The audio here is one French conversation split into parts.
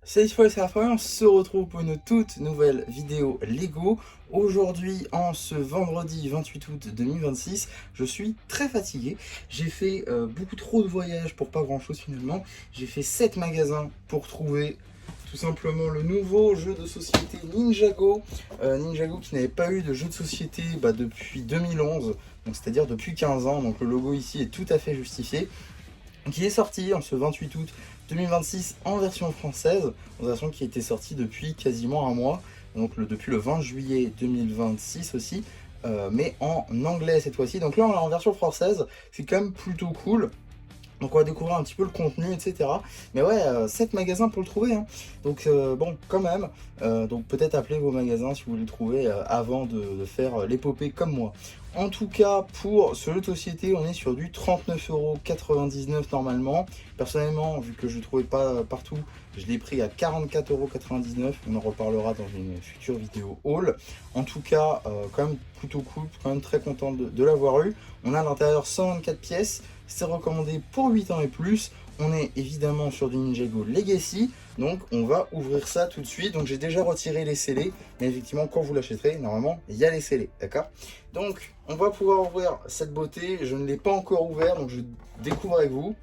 Salut c'est Raphaël, on se retrouve pour une toute nouvelle vidéo Lego. Aujourd'hui, en ce vendredi 28 août 2026, je suis très fatigué. J'ai fait beaucoup trop de voyages pour pas grand chose finalement. J'ai fait 7 magasins pour trouver tout simplement le nouveau jeu de société Ninjago. Ninjago qui n'avait pas eu de jeu de société depuis 2011, donc c'est-à-dire depuis 15 ans. Donc le logo ici est tout à fait justifié. Qui est sorti en ce 28 août 2026 en version française, en version qui était sortie depuis quasiment un mois, donc depuis le 20 juillet 2026 aussi, mais en anglais cette fois-ci. Donc là on l'a en version française, c'est quand même plutôt cool. Donc on va découvrir un petit peu le contenu, etc. Mais ouais, 7 magasins pour le trouver, hein. Donc bon, quand même. Donc peut-être appelez vos magasins si vous voulez le trouver avant de faire l'épopée comme moi. En tout cas, pour ce jeu de société, on est sur du 39,99€ normalement. Personnellement, vu que je ne trouvais pas partout, je l'ai pris à 44,99€. On en reparlera dans une future vidéo haul. En tout cas, quand même plutôt cool, quand même très content de l'avoir eu. On a à l'intérieur 124 pièces. C'est recommandé pour 8 ans et plus. On est évidemment sur du Ninjago Legacy, donc on va ouvrir ça tout de suite. Donc j'ai déjà retiré les scellés, mais effectivement quand vous l'achèterez, normalement il y a les scellés, d'accord? Donc on va pouvoir ouvrir cette beauté. Je ne l'ai pas encore ouvert, donc je découvre avec vous.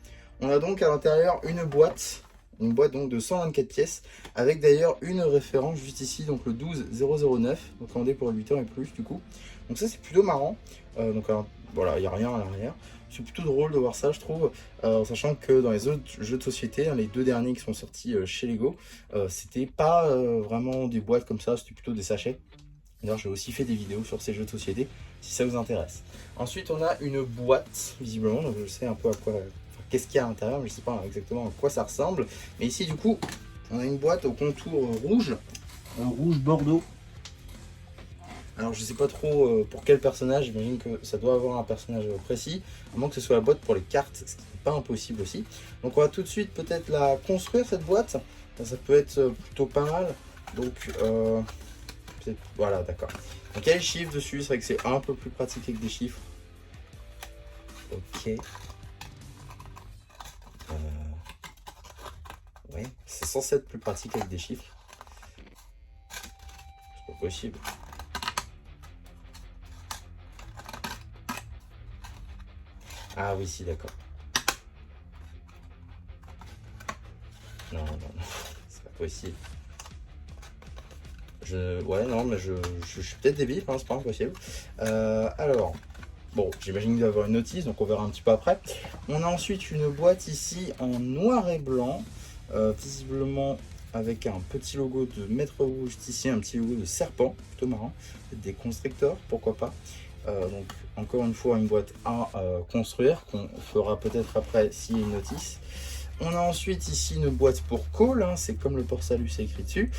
On a donc à l'intérieur une boîte donc de 124 pièces, avec d'ailleurs une référence juste ici, donc le 12009, recommandé pour 8 ans et plus du coup. Donc ça c'est plutôt marrant. Donc alors, voilà, il n'y a rien à l'arrière. C'est plutôt drôle de voir ça, je trouve, en sachant que dans les autres jeux de société, les deux derniers qui sont sortis chez Lego, c'était pas vraiment des boîtes comme ça, c'était plutôt des sachets. D'ailleurs, j'ai aussi fait des vidéos sur ces jeux de société, si ça vous intéresse. Ensuite, on a une boîte, visiblement, donc je sais un peu à quoi, qu'est-ce qu'il y a à l'intérieur, je sais pas exactement à quoi ça ressemble. Mais ici, du coup, on a une boîte au contour rouge, un rouge bordeaux. Alors je sais pas trop pour quel personnage, j'imagine que ça doit avoir un personnage précis, à moins que ce soit la boîte pour les cartes, ce qui n'est pas impossible aussi. Donc on va tout de suite peut-être la construire cette boîte, ça peut être plutôt pas mal. Donc voilà, d'accord. Donc il y a les chiffres dessus, c'est vrai que c'est un peu plus pratique avec des chiffres. Ok. Ouais, c'est censé être plus pratique avec des chiffres. C'est pas possible. Ah oui, si, d'accord. Non, non, non, c'est pas possible. Ouais, non, mais je suis peut-être débile, hein, c'est pas impossible. Alors, bon, j'imagine qu'il doit y avoir une notice, donc on verra un petit peu après. On a ensuite une boîte ici en noir et blanc, visiblement avec un petit logo de Maître Rouge ici, un petit logo de serpent, plutôt marrant, des constructeurs, pourquoi pas. Donc encore une fois une boîte à construire, qu'on fera peut-être après s'il y a une notice. On a ensuite ici une boîte pour call, hein, c'est comme le port salut, c'est écrit dessus.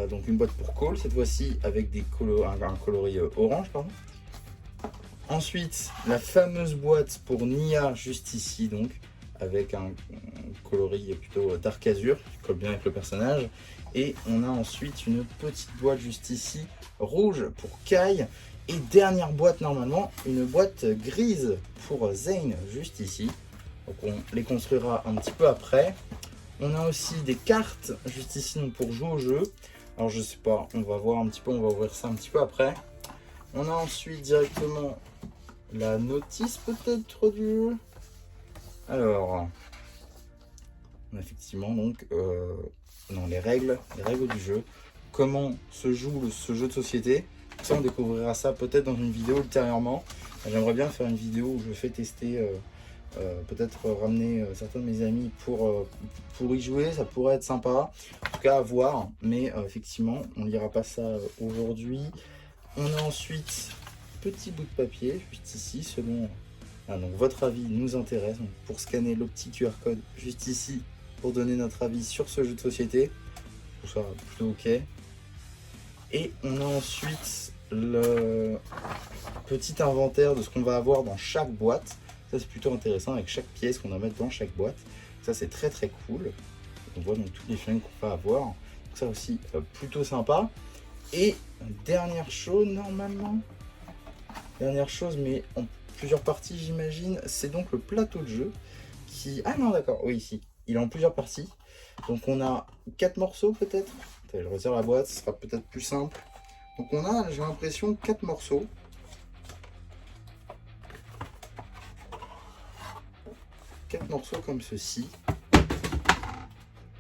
Donc une boîte pour call, cette fois-ci avec un coloris orange, pardon. Ensuite, la fameuse boîte pour Nia, juste ici, donc, avec un coloris plutôt dark azur, qui colle bien avec le personnage. Et on a ensuite une petite boîte juste ici, rouge pour Kai. Et dernière boîte, normalement, une boîte grise pour Zane, juste ici. Donc on les construira un petit peu après. On a aussi des cartes, juste ici, donc pour jouer au jeu. Alors je sais pas, on va voir un petit peu, on va ouvrir ça un petit peu après. On a ensuite directement la notice peut-être du jeu. Alors, on a effectivement donc non, les règles du jeu. Comment se joue ce jeu de société. Ça, on découvrira ça peut-être dans une vidéo ultérieurement. J'aimerais bien faire une vidéo où je fais tester, peut-être ramener certains de mes amis pour y jouer. Ça pourrait être sympa. En tout cas, à voir. Mais effectivement, on ne lira pas ça aujourd'hui. On a ensuite petit bout de papier juste ici selon donc votre avis nous intéresse, donc pour scanner le petit QR code juste ici pour donner notre avis sur ce jeu de société. Tout ça plutôt ok. Et on a ensuite le petit inventaire de ce qu'on va avoir dans chaque boîte. Ça c'est plutôt intéressant avec chaque pièce qu'on va mettre dans chaque boîte. Ça c'est très très cool. On voit donc tous les flingues qu'on va avoir. Donc ça aussi plutôt sympa. Et dernière chose normalement, mais en plusieurs parties j'imagine, c'est donc le plateau de jeu qui... Ah non d'accord, oui ici. il est en plusieurs parties. Donc on a 4 morceaux peut-être. Je retire la boîte, ce sera peut-être plus simple. Donc on a, j'ai l'impression, 4 morceaux. Quatre morceaux comme ceci.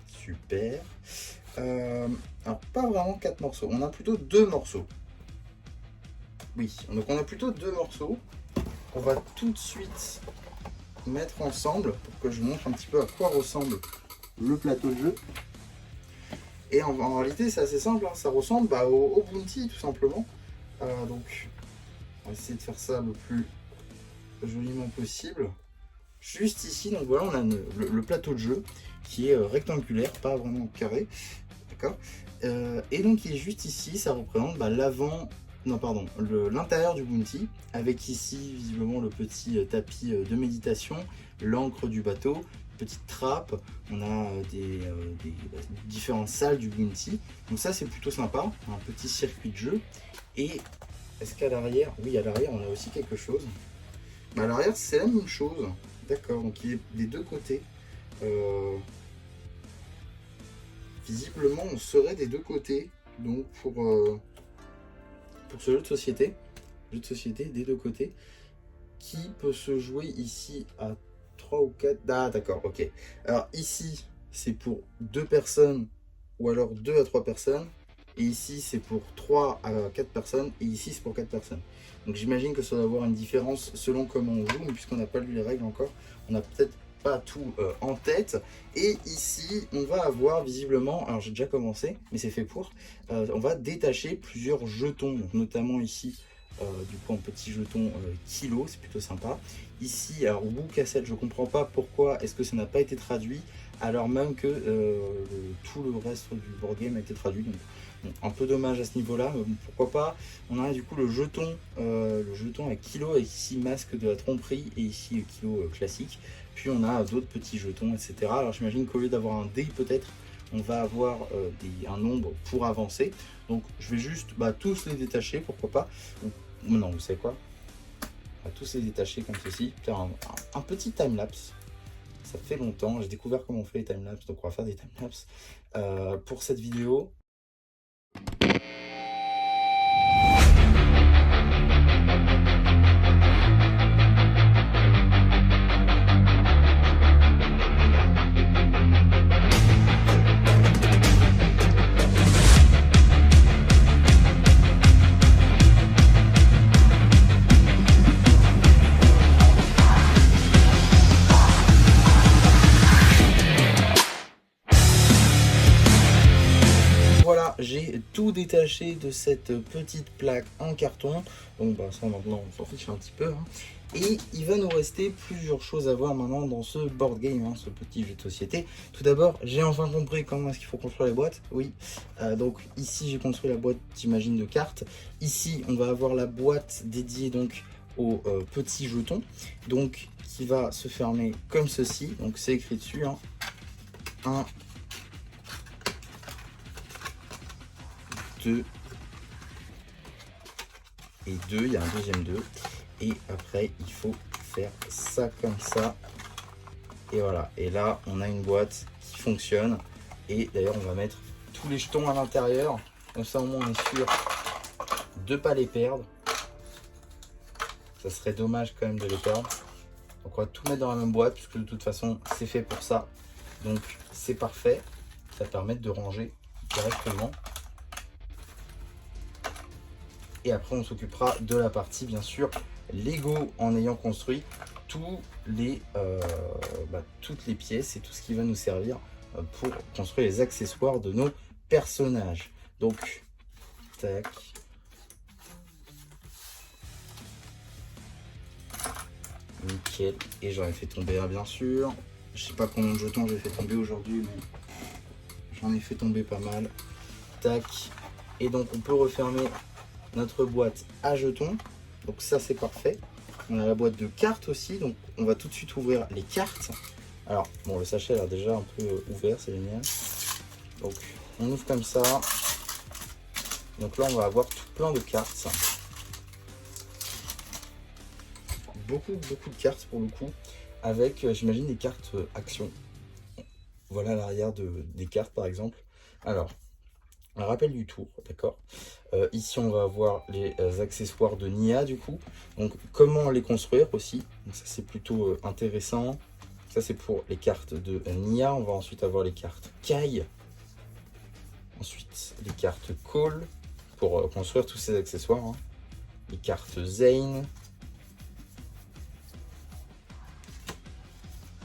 Super. Alors pas vraiment 4 morceaux, on a plutôt 2 morceaux. Oui, donc on a plutôt 2 morceaux. On va tout de suite mettre ensemble pour que je vous montre un petit peu à quoi ressemble le plateau de jeu. Et en réalité c'est assez simple, hein. Ça ressemble au Bounty tout simplement. Donc on va essayer de faire ça le plus joliment possible. Juste ici, donc voilà, on a le plateau de jeu qui est rectangulaire, pas vraiment carré, d'accord. Et donc il est juste ici, ça représente l'avant, non pardon, l'intérieur du Bounty, avec ici visiblement le petit tapis de méditation, l'encre du bateau, petite trappe, on a des différentes salles du Bounty, donc ça c'est plutôt sympa, un petit circuit de jeu. Et est-ce qu'à l'arrière, oui à l'arrière on a aussi quelque chose. À l'arrière c'est la même chose. D'accord, donc il est des deux côtés. Visiblement, on serait des deux côtés. Donc pour ce jeu de société des deux côtés, qui peut se jouer ici à 3 ou 4. Ah d'accord, ok. Alors ici, c'est pour 2 personnes ou alors 2 à 3 personnes. Et ici, c'est pour 3 à 4 personnes. Et ici, c'est pour 4 personnes. Donc j'imagine que ça doit avoir une différence selon comment on joue. Mais puisqu'on n'a pas lu les règles encore, on n'a peut-être pas tout en tête. Et ici, on va avoir visiblement, alors j'ai déjà commencé, mais c'est fait pour, on va détacher plusieurs jetons. Donc, notamment ici, du coup, un petit jeton kilo, c'est plutôt sympa. Ici, alors Wu cassette, je comprends pas pourquoi est-ce que ça n'a pas été traduit, alors même que tout le reste du board game a été traduit. Donc, bon, un peu dommage à ce niveau-là, mais bon, pourquoi pas. On a du coup le jeton à kilo, avec ici masque de la tromperie et ici kilo classique. Puis on a d'autres petits jetons, etc. Alors j'imagine qu'au lieu d'avoir un dé peut-être, on va avoir un nombre pour avancer. Donc je vais juste tous les détacher, pourquoi pas. Donc, non, vous savez quoi? On va tous les détacher comme ceci. Faire un petit timelapse. Ça fait longtemps, j'ai découvert comment on fait les timelapses, donc on va faire des timelapses pour cette vidéo. Voilà, j'ai tout détaché de cette petite plaque en carton. Donc ça maintenant on s'en fiche un petit peu. Hein. Et il va nous rester plusieurs choses à voir maintenant dans ce board game, hein, ce petit jeu de société. Tout d'abord, j'ai enfin compris comment est-ce qu'il faut construire les boîtes. Oui, donc ici j'ai construit la boîte, j'imagine, de cartes. Ici on va avoir la boîte dédiée donc aux petits jetons, donc qui va se fermer comme ceci. Donc c'est écrit dessus, hein. 1, 2 et 2, il y a un deuxième 2. Et après, il faut faire ça comme ça. Et voilà. Et là, on a une boîte qui fonctionne. Et d'ailleurs, on va mettre tous les jetons à l'intérieur. Comme ça, au moins, on est sûr de ne pas les perdre. Ça serait dommage quand même de les perdre. Donc, on va tout mettre dans la même boîte, puisque de toute façon, c'est fait pour ça. Donc, c'est parfait. Ça permet de ranger directement. Et après, on s'occupera de la partie, bien sûr, Lego, en ayant construit toutes les pièces et tout ce qui va nous servir pour construire les accessoires de nos personnages. Donc, tac. Nickel. Et j'en ai fait tomber un, bien sûr. Je sais pas combien de jetons j'ai fait tomber aujourd'hui, mais j'en ai fait tomber pas mal. Tac. Et donc, on peut refermer notre boîte à jetons, donc ça c'est parfait. On a la boîte de cartes aussi, donc on va tout de suite ouvrir les cartes. Alors bon, le sachet a l'air déjà un peu ouvert, c'est génial. Donc on ouvre comme ça. Donc là on va avoir tout plein de cartes, beaucoup de cartes pour le coup, avec j'imagine des cartes action. Voilà l'arrière des cartes par exemple. Alors, un rappel du tour, d'accord. Ici, on va avoir les accessoires de Nia, du coup. Donc, comment les construire aussi. Donc, ça, c'est plutôt intéressant. Ça, c'est pour les cartes de Nia. On va ensuite avoir les cartes Kai. Ensuite, les cartes Cole pour construire tous ces accessoires. Hein. Les cartes Zane.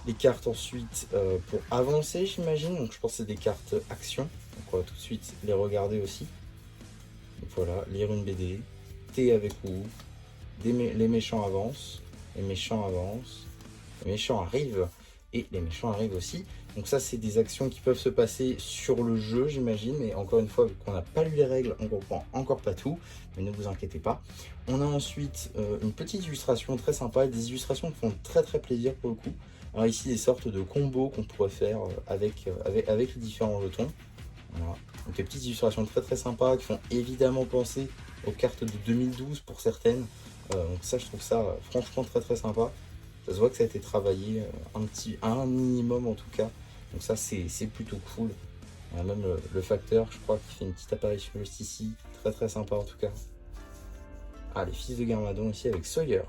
Les cartes ensuite pour avancer, j'imagine. Donc, je pense que c'est des cartes action. Donc, on va tout de suite les regarder aussi. Donc, voilà, lire une BD. T avec ou. Les méchants avancent. Les méchants avancent. Les méchants arrivent. Et les méchants arrivent aussi. Donc ça, c'est des actions qui peuvent se passer sur le jeu, j'imagine. Mais encore une fois, vu qu'on n'a pas lu les règles, on ne comprend encore pas tout. Mais ne vous inquiétez pas. On a ensuite une petite illustration très sympa. Des illustrations qui font très très plaisir pour le coup. Alors ici, des sortes de combos qu'on pourrait faire avec les différents jetons. Voilà. Donc des petites illustrations très très sympas qui font évidemment penser aux cartes de 2012 pour certaines. Donc ça, je trouve ça franchement très très sympa. Ça se voit que ça a été travaillé un minimum en tout cas. Donc ça, c'est plutôt cool. On a même le facteur, je crois, qui fait une petite apparition juste ici. Très très sympa en tout cas. Ah, les fils de Garmadon aussi avec Sawyer.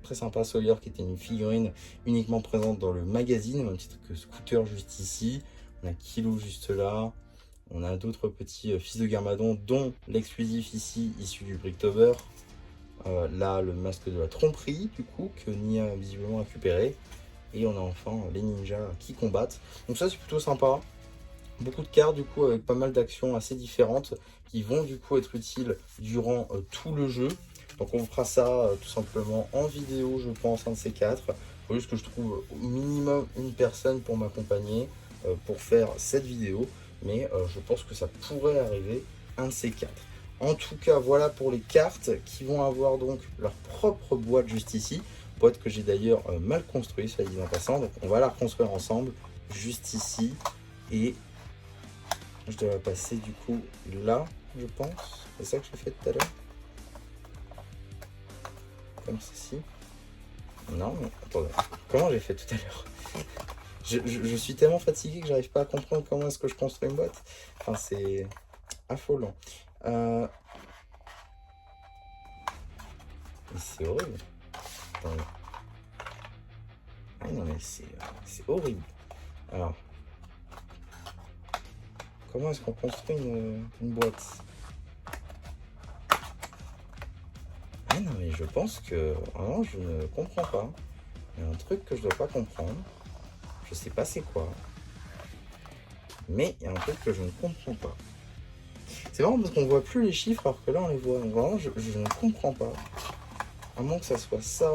Très sympa, Sawyer qui était une figurine uniquement présente dans le magazine, au même titre que Scooter juste ici. On a Kilo juste là. On a d'autres petits fils de Garmadon, dont l'exclusif ici, issu du Bricktober. Là, le masque de la tromperie, du coup, que Nia a visiblement récupéré. Et on a enfin les ninjas qui combattent. Donc ça, c'est plutôt sympa. Beaucoup de cartes, du coup, avec pas mal d'actions assez différentes qui vont, du coup, être utiles durant tout le jeu. Donc on fera ça tout simplement en vidéo, je pense, un de ces quatre. Il faut juste que je trouve au minimum une personne pour m'accompagner pour faire cette vidéo. Mais je pense que ça pourrait arriver un de ces quatre. En tout cas, voilà pour les cartes qui vont avoir donc leur propre boîte juste ici. Boîte que j'ai d'ailleurs mal construite, soit dit en passant. Donc on va la reconstruire ensemble juste ici. Et je dois la passer du coup là, je pense. C'est ça que j'ai fait tout à l'heure. Comme ceci. Non, mais attendez. Comment j'ai fait tout à l'heure? Je suis tellement fatigué que j'arrive pas à comprendre comment est-ce que je construis une boîte. Enfin, c'est affolant. Mais c'est horrible. Attendez. Ah non, mais c'est horrible. Alors, comment est-ce qu'on construit une boîte? Ah non, mais je pense que... Ah non, je ne comprends pas. Il y a un truc que je dois pas comprendre. Je sais pas c'est quoi. Mais il y a un truc que je ne comprends pas. C'est marrant parce qu'on voit plus les chiffres alors que là on les voit. Donc vraiment, je ne comprends pas. À moins que ça soit ça.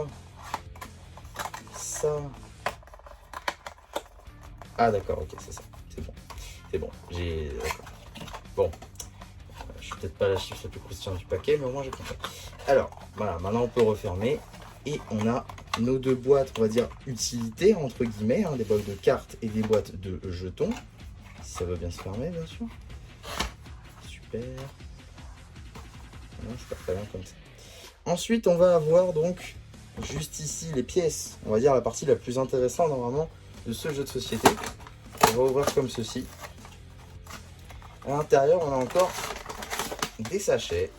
Ça. Ah d'accord, ok, c'est ça. C'est bon. C'est bon. J'ai... Bon. Je suis peut-être pas la chiffre la plus croustillante du paquet, mais au moins j'ai compris. Alors, voilà, maintenant on peut refermer. Et on a nos deux boîtes, on va dire, utilité, entre guillemets, hein, des boîtes de cartes et des boîtes de jetons. Si ça va bien se fermer, bien sûr. Super. Non, c'est pas très bien comme ça. Ensuite, on va avoir donc, juste ici, les pièces. On va dire la partie la plus intéressante, normalement, de ce jeu de société. On va ouvrir comme ceci. À l'intérieur, on a encore des sachets.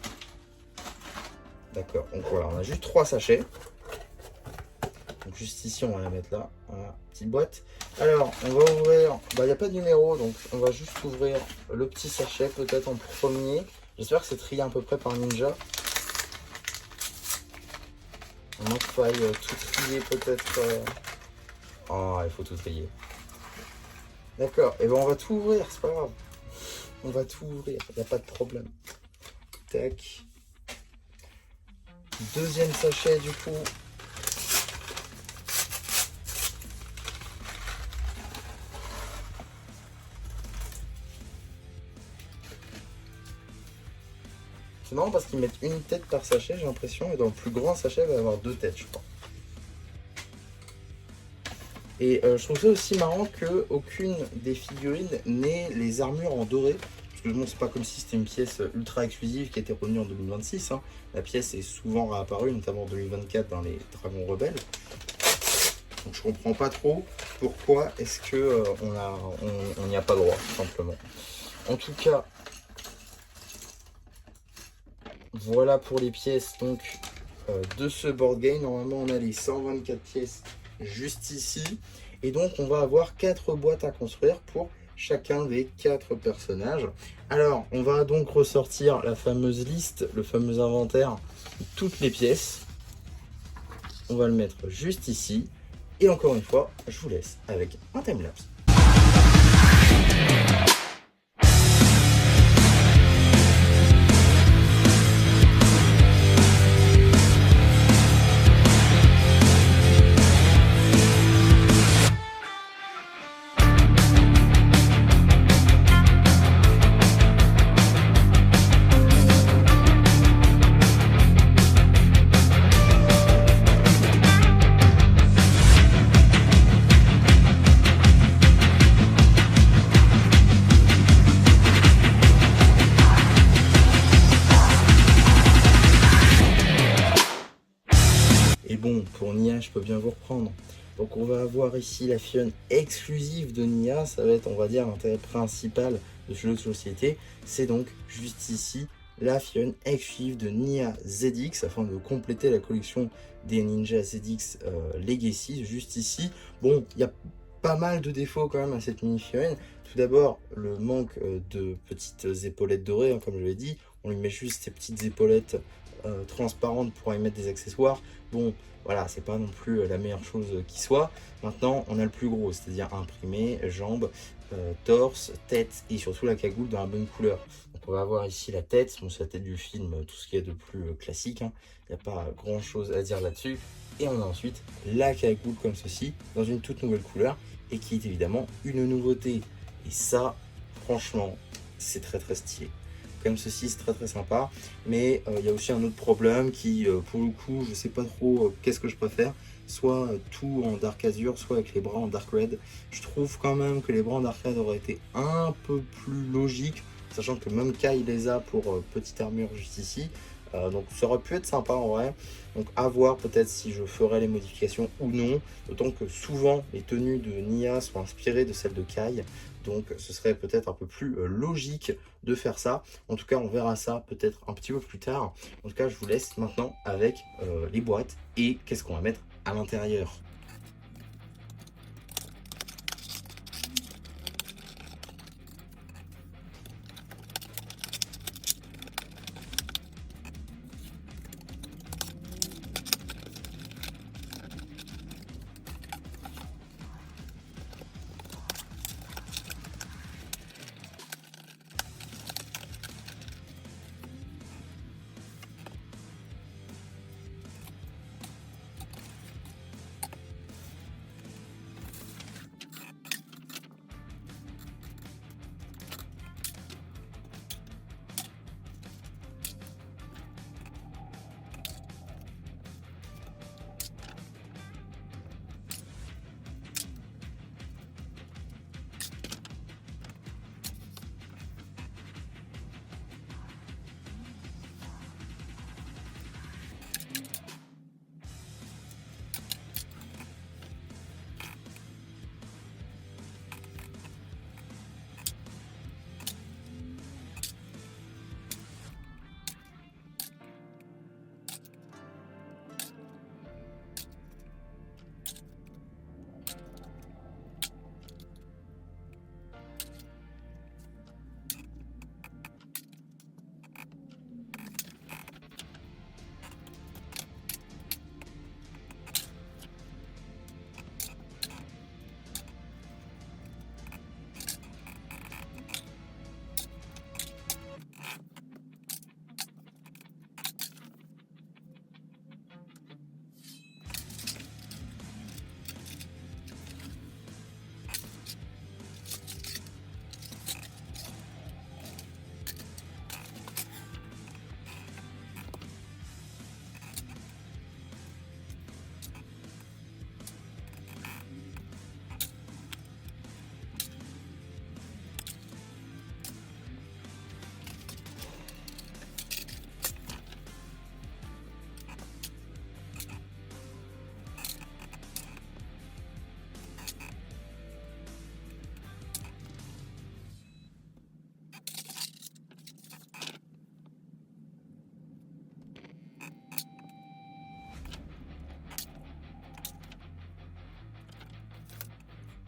D'accord, donc voilà, on a juste 3 sachets. Donc juste ici, on va la mettre là. Voilà, petite boîte. Alors, on va ouvrir... Bah, il n'y a pas de numéro, donc on va juste ouvrir le petit sachet, peut-être en premier. J'espère que c'est trié à peu près par Ninja. On a faille tout trier, peut-être... Oh, il faut tout trier. D'accord, et ben on va tout ouvrir, c'est pas grave. On va tout ouvrir, il n'y a pas de problème. Tac. Deuxième sachet, du coup. C'est marrant parce qu'ils mettent une tête par sachet, j'ai l'impression, et dans le plus grand sachet, il va y avoir 2 têtes, je crois. Et je trouve ça aussi marrant qu'aucune des figurines n'ait les armures en doré. Parce que bon, c'est pas comme si c'était une pièce ultra exclusive qui était revenue en 2026. Hein. La pièce est souvent réapparue, notamment en 2024 dans les Dragons Rebelles. Donc je comprends pas trop pourquoi est-ce que on n'y a pas droit, tout simplement. En tout cas, voilà pour les pièces donc de ce board game. Normalement, on a les 124 pièces juste ici. Et donc, on va avoir 4 boîtes à construire pour chacun des 4 personnages. Alors, on va donc ressortir la fameuse liste, le fameux inventaire de toutes les pièces. On va le mettre juste ici. Et encore une fois, je vous laisse avec un timelapse. Et bon, pour Nia, je peux bien vous reprendre. Donc on va avoir ici la Fion exclusive de Nia. Ça va être, on va dire, l'intérêt principal de ce jeu de société. C'est donc juste ici la Fion exclusive de Nia ZX afin de compléter la collection des Ninja ZX Legacy. Juste ici. Bon, il y a pas mal de défauts quand même à cette mini Fion. Tout d'abord, le manque de petites épaulettes dorées, hein, comme je l'ai dit. On lui met juste ces petites épaulettes transparentes pour y mettre des accessoires. Bon, voilà, c'est pas non plus la meilleure chose qui soit. Maintenant, on a le plus gros, c'est-à-dire imprimé, jambes, torse, tête et surtout la cagoule dans la bonne couleur. Donc on va avoir ici la tête, bon, c'est la tête du film, tout ce qu'il y a de plus classique. Hein. Il n'y a pas grand-chose à dire là-dessus. Et on a ensuite la cagoule comme ceci, dans une toute nouvelle couleur et qui est évidemment une nouveauté. Et ça, franchement, c'est très très stylé. Comme ceci, c'est très très sympa, mais il y a aussi un autre problème qui pour le coup je sais pas trop qu'est-ce que je préfère, soit tout en Dark Azure, soit avec les bras en Dark Red. Je trouve quand même que les bras en Dark Red auraient été un peu plus logiques, sachant que même Kai les a pour petite armure juste ici. Donc ça aurait pu être sympa en vrai. Donc à voir peut-être si je ferai les modifications ou non. D'autant que souvent les tenues de Nia sont inspirées de celles de Kai. Donc ce serait peut-être un peu plus logique de faire ça. En tout cas on verra ça peut-être un petit peu plus tard. En tout cas je vous laisse maintenant avec les boîtes et qu'est-ce qu'on va mettre à l'intérieur.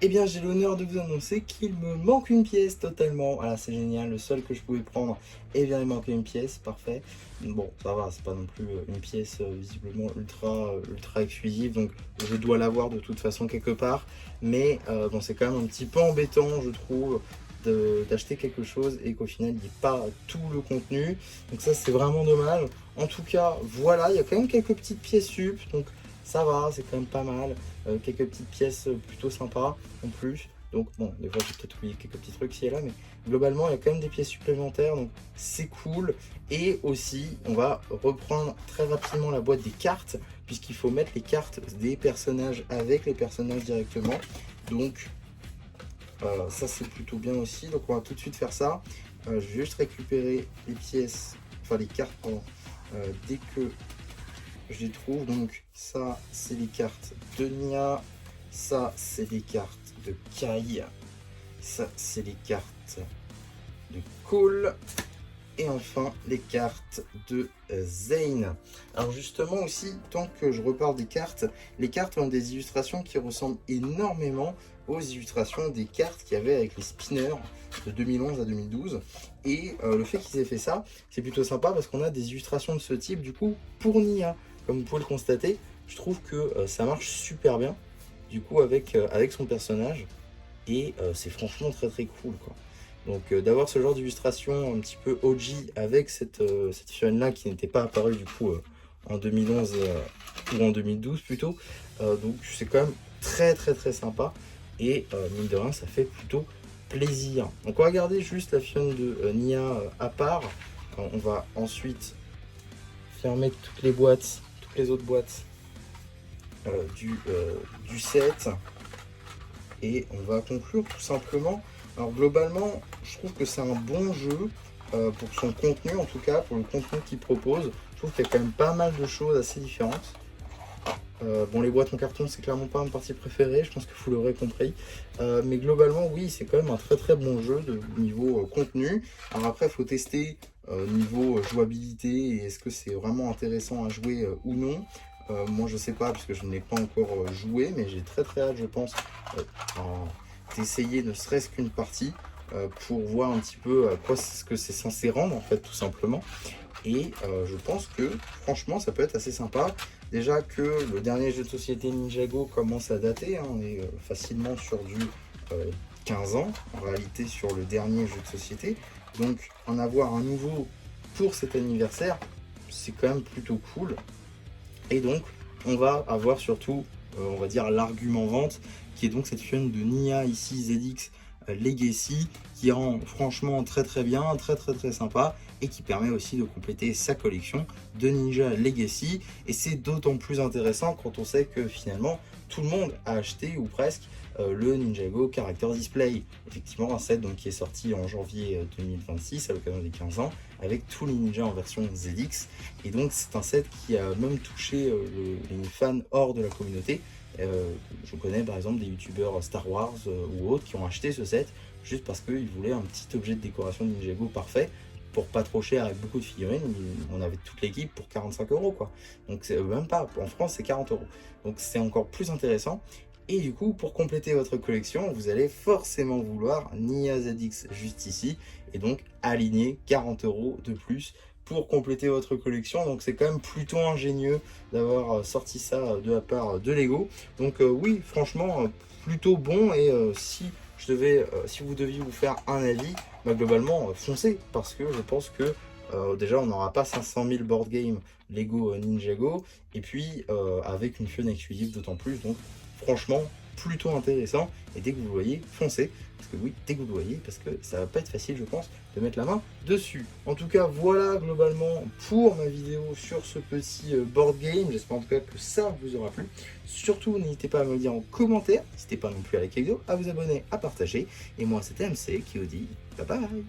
Eh bien, j'ai l'honneur de vous annoncer qu'il me manque une pièce totalement. Voilà, c'est génial, le seul que je pouvais prendre, eh bien, il manquait une pièce, parfait. Bon, ça va, c'est pas non plus une pièce visiblement ultra exclusive, donc je dois l'avoir de toute façon quelque part. Mais bon, c'est quand même un petit peu embêtant, je trouve, d'acheter quelque chose et qu'au final, il n'y ait pas tout le contenu. Donc ça, c'est vraiment dommage. En tout cas, voilà, il y a quand même quelques petites pièces sup, donc ça va, c'est quand même pas mal. Quelques petites pièces plutôt sympas en plus. Donc bon, des fois j'ai peut-être oublié quelques petits trucs ici et là, mais globalement il y a quand même des pièces supplémentaires, donc c'est cool. Et aussi, on va reprendre très rapidement la boîte des cartes, puisqu'il faut mettre les cartes des personnages avec les personnages directement. Donc ça c'est plutôt bien aussi. Donc on va tout de suite faire ça. Je vais juste récupérer les pièces, enfin les cartes, pardon, dès que je les trouve. Donc ça c'est les cartes de Nia, ça c'est les cartes de Kai, ça c'est les cartes de Cole, et enfin les cartes de Zane. Alors justement aussi, tant que je reparle des cartes, les cartes ont des illustrations qui ressemblent énormément aux illustrations des cartes qu'il y avait avec les spinners de 2011 à 2012. Et le fait qu'ils aient fait ça, c'est plutôt sympa parce qu'on a des illustrations de ce type du coup pour Nia. Comme vous pouvez le constater, je trouve que ça marche super bien du coup avec son personnage, et c'est franchement très cool quoi. Donc d'avoir ce genre d'illustration un petit peu OG avec cette figurine là qui n'était pas apparue du coup en 2011 ou en 2012 plutôt. Donc c'est quand même très sympa, et mine de rien ça fait plutôt plaisir. Donc on va garder juste la figurine de Nia à part. On va ensuite fermer toutes les boîtes, toutes les autres boîtes du set, et on va conclure tout simplement. Alors globalement, je trouve que c'est un bon jeu pour son contenu, en tout cas pour le contenu qu'il propose. Je trouve qu'il y a quand même pas mal de choses assez différentes. Bon, les boîtes en carton, c'est clairement pas ma partie préférée, je pense que vous l'aurez compris. Mais globalement, oui, c'est quand même un très bon jeu de niveau contenu. Alors après, il faut tester niveau jouabilité, et est-ce que c'est vraiment intéressant à jouer ou non. Moi, je sais pas, puisque je n'ai pas encore joué, mais j'ai très hâte, je pense, d'essayer ne serait-ce qu'une partie pour voir un petit peu à quoi ce que c'est censé rendre, en fait, tout simplement. Et je pense que franchement ça peut être assez sympa. Déjà que le dernier jeu de société Ninjago commence à dater, hein, on est facilement sur du 15 ans en réalité sur le dernier jeu de société. Donc en avoir un nouveau pour cet anniversaire, c'est quand même plutôt cool. Et donc on va avoir surtout, on va dire, l'argument vente, qui est donc cette figurine de Nia ici, ZX Legacy, qui rend franchement très bien, très sympa, et qui permet aussi de compléter sa collection de Ninja Legacy. Et c'est d'autant plus intéressant quand on sait que finalement tout le monde a acheté, ou presque, le Ninjago Character Display. Effectivement un set donc, qui est sorti en janvier 2026 à l'occasion des 15 ans, avec tous les ninjas en version ZX. Et donc c'est un set qui a même touché les fans hors de la communauté. Je connais par exemple des youtubeurs Star Wars ou autres qui ont acheté ce set juste parce qu'ils voulaient un petit objet de décoration de Ninjago parfait pour pas trop cher, avec beaucoup de figurines. On avait toute l'équipe pour 45 € quoi. Donc c'est même pas, en France c'est 40 €. Donc c'est encore plus intéressant. Et du coup, pour compléter votre collection, vous allez forcément vouloir Nia ZX juste ici, et donc aligner 40 € de plus pour compléter votre collection. Donc c'est quand même plutôt ingénieux d'avoir sorti ça de la part de Lego. Donc oui, franchement, plutôt bon. Et si vous deviez vous faire un avis, bah, globalement, foncez, parce que je pense que déjà on n'aura pas 500 000 board games Lego Ninjago, et puis avec une fun exclusive d'autant plus. Donc franchement, plutôt intéressant. Et dès que vous le voyez, foncez. Parce que oui, dès que vous le voyez, parce que ça va pas être facile, je pense, de mettre la main dessus. En tout cas, voilà globalement pour ma vidéo sur ce petit board game. J'espère en tout cas que ça vous aura plu. Surtout, n'hésitez pas à me le dire en commentaire. N'hésitez pas non plus à liker la vidéo, à vous abonner, à partager. Et moi, c'était MC qui vous dit bye bye.